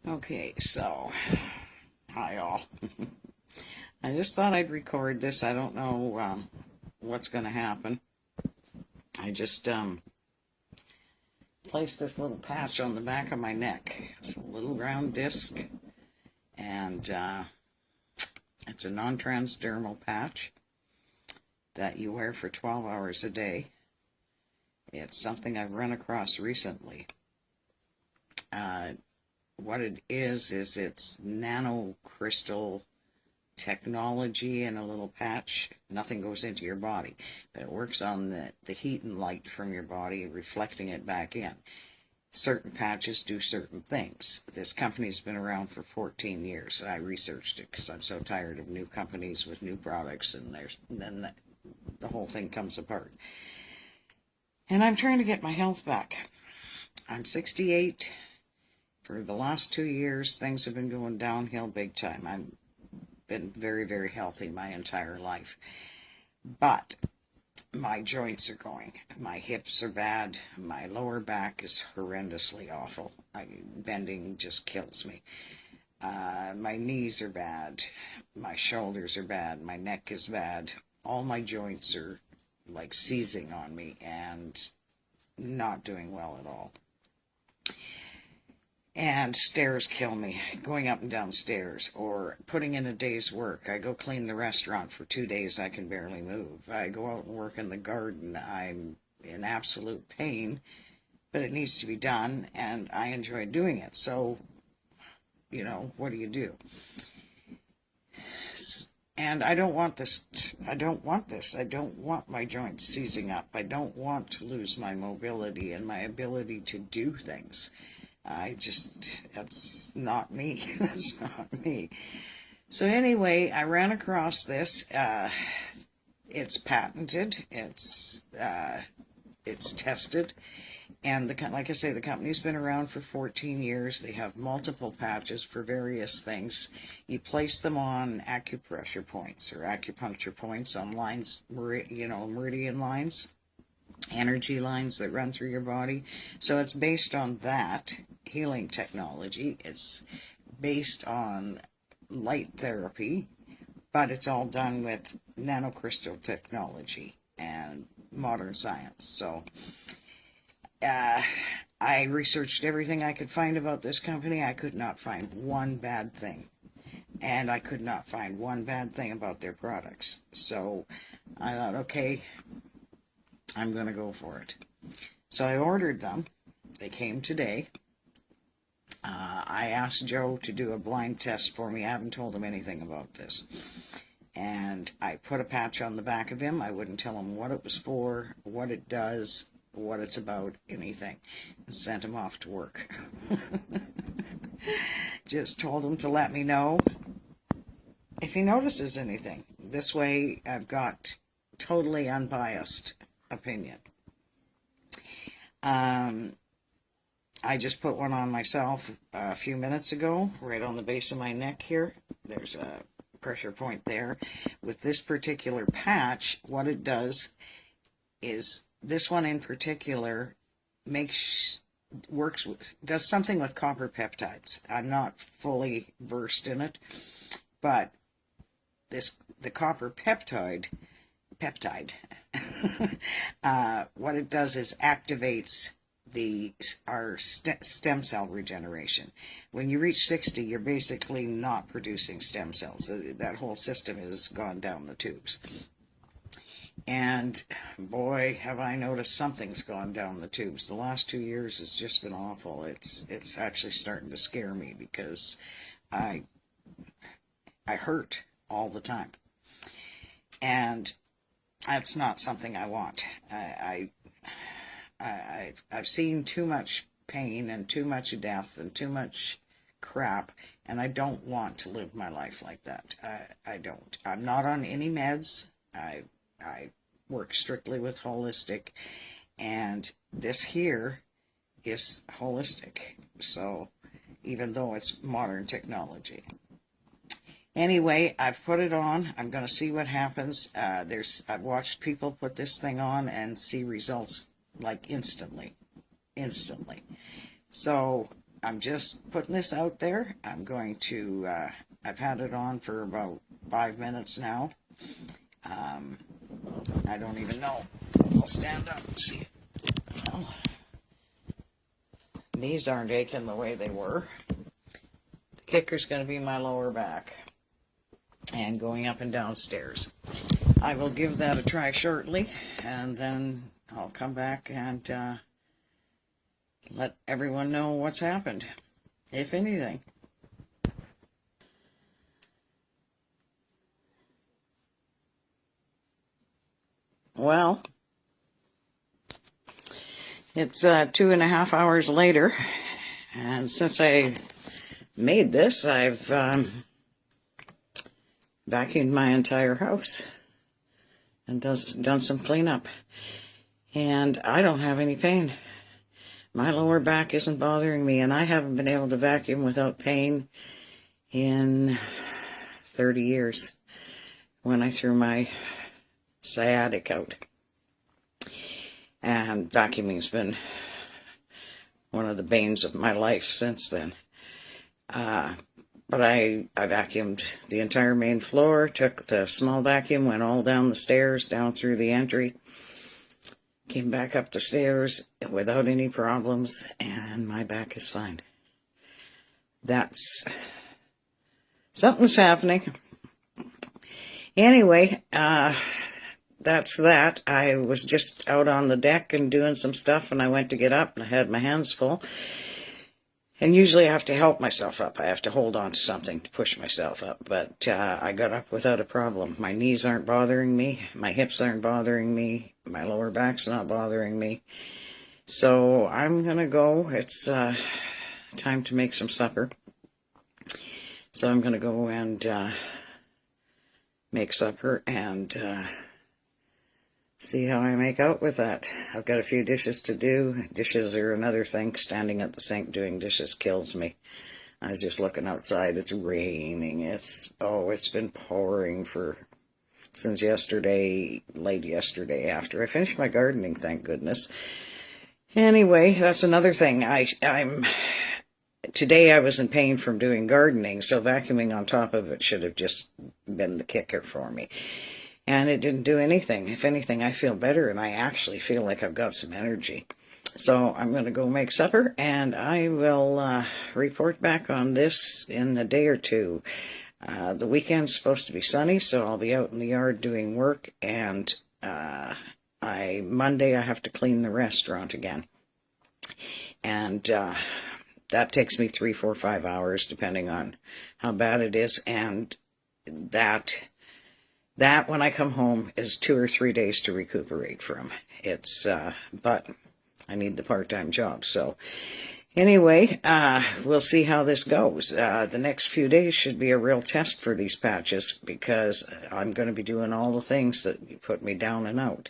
Okay, so, hi all. I just thought I'd record this. I don't know what's going to happen. I just placed this little patch on the back of my neck. It's a little round disc, and it's a non-transdermal patch that you wear for 12 hours a day. It's something I've run across recently. Uh, what it is it's nanocrystal technology in a little patch. Nothing goes into your body, but it works on the heat and light from your body, reflecting it back in. Certain patches do certain things. This company's been around for 14 years. I researched it because I'm so tired of new companies with new products, and then the whole thing comes apart. And I'm trying to get my health back. I'm 68. For the last 2 years, things have been going downhill big time. I've been very, very healthy my entire life. But my joints are going. My hips are bad. My lower back is horrendously awful. Bending just kills me. My knees are bad. My shoulders are bad. My neck is bad. All my joints are like seizing on me and not doing well at all. And stairs kill me, going up and down stairs, or putting in a day's work. I go clean the restaurant for 2 days, I can barely move. I go out and work in the garden, I'm in absolute pain, but it needs to be done, and I enjoy doing it. So, what do you do? And I don't want this. I don't want this. I don't want my joints seizing up. I don't want to lose my mobility and my ability to do things. That's not me. That's not me. So anyway, I ran across this. It's patented. It's tested. And like I say, the company's been around for 14 years. They have multiple patches for various things. You place them on acupressure points or acupuncture points on lines, meridian lines, energy lines that run through your body. So it's based on that healing technology. It's based on light therapy, but it's all done with nanocrystal technology and modern science. So I researched everything I could find about this company. I could not find one bad thing. And I could not find one bad thing about their products. So I thought, okay, I'm going to go for it. So I ordered them. They came today. I asked Joe to do a blind test for me. I haven't told him anything about this. And I put a patch on the back of him. I wouldn't tell him what it was for, what it does, what it's about, anything. And sent him off to work. Just told him to let me know if he notices anything. This way I've got totally unbiased opinion. I just put one on myself a few minutes ago, right on the base of my neck here. There's a pressure point there. With this particular patch, what it does is, this one in particular does something with copper peptides. I'm not fully versed in it, but the copper peptide, what it does is activates our stem cell regeneration. When you reach 60, you're basically not producing stem cells. That whole system has gone down the tubes. And boy, have I noticed something's gone down the tubes. The last 2 years has just been awful. It's actually starting to scare me because I hurt all the time. And that's not something I want. I've seen too much pain and too much death and too much crap, and I don't want to live my life like that. I don't. I'm not on any meds. I work strictly with holistic, and this here is holistic. So even though it's modern technology. Anyway, I've put it on. I'm going to see what happens. I've watched people put this thing on and see results like instantly. So I'm just putting this out there. I'm going to, I've had it on for about 5 minutes now. I don't even know. I'll stand up and see. Well, knees aren't aching the way they were. The kicker's going to be my lower back and going up and down stairs. I will give that a try shortly, and then I'll come back and let everyone know what's happened, if anything. Well, it's 2.5 hours later, and since I made this, I've vacuumed my entire house and done some cleanup, and I don't have any pain. My lower back isn't bothering me, and I haven't been able to vacuum without pain in 30 years when I threw my sciatic out. And vacuuming's been one of the banes of my life since then. But I vacuumed the entire main floor, took the small vacuum, went all down the stairs, down through the entry, came back up the stairs without any problems, and my back is fine. Something's happening. Anyway, that's that. I was just out on the deck and doing some stuff, and I went to get up, and I had my hands full. And usually I have to help myself up. I have to hold on to something to push myself up. But I got up without a problem. My knees aren't bothering me. My hips aren't bothering me. My lower back's not bothering me. So I'm going to go. It's time to make some supper. So I'm going to go and make supper and see how I make out with that. I've got a few dishes to do. Dishes are another thing. Standing at the sink doing dishes kills me. I was just looking outside. It's raining. It's been pouring since yesterday, late yesterday after I finished my gardening, thank goodness. Anyway, that's another thing. Today I was in pain from doing gardening, so vacuuming on top of it should have just been the kicker for me. And it didn't do anything. If anything, I feel better, and I actually feel like I've got some energy. So I'm going to go make supper, and I will report back on this in a day or two. The weekend's supposed to be sunny, so I'll be out in the yard doing work, and Monday I have to clean the restaurant again. And that takes me 3, 4, 5 hours, depending on how bad it is, and that when I come home is 2 or 3 days to recuperate from. But I need the part-time job. So anyway, we'll see how this goes. The next few days should be a real test for these patches, because I'm going to be doing all the things that you put me down and out.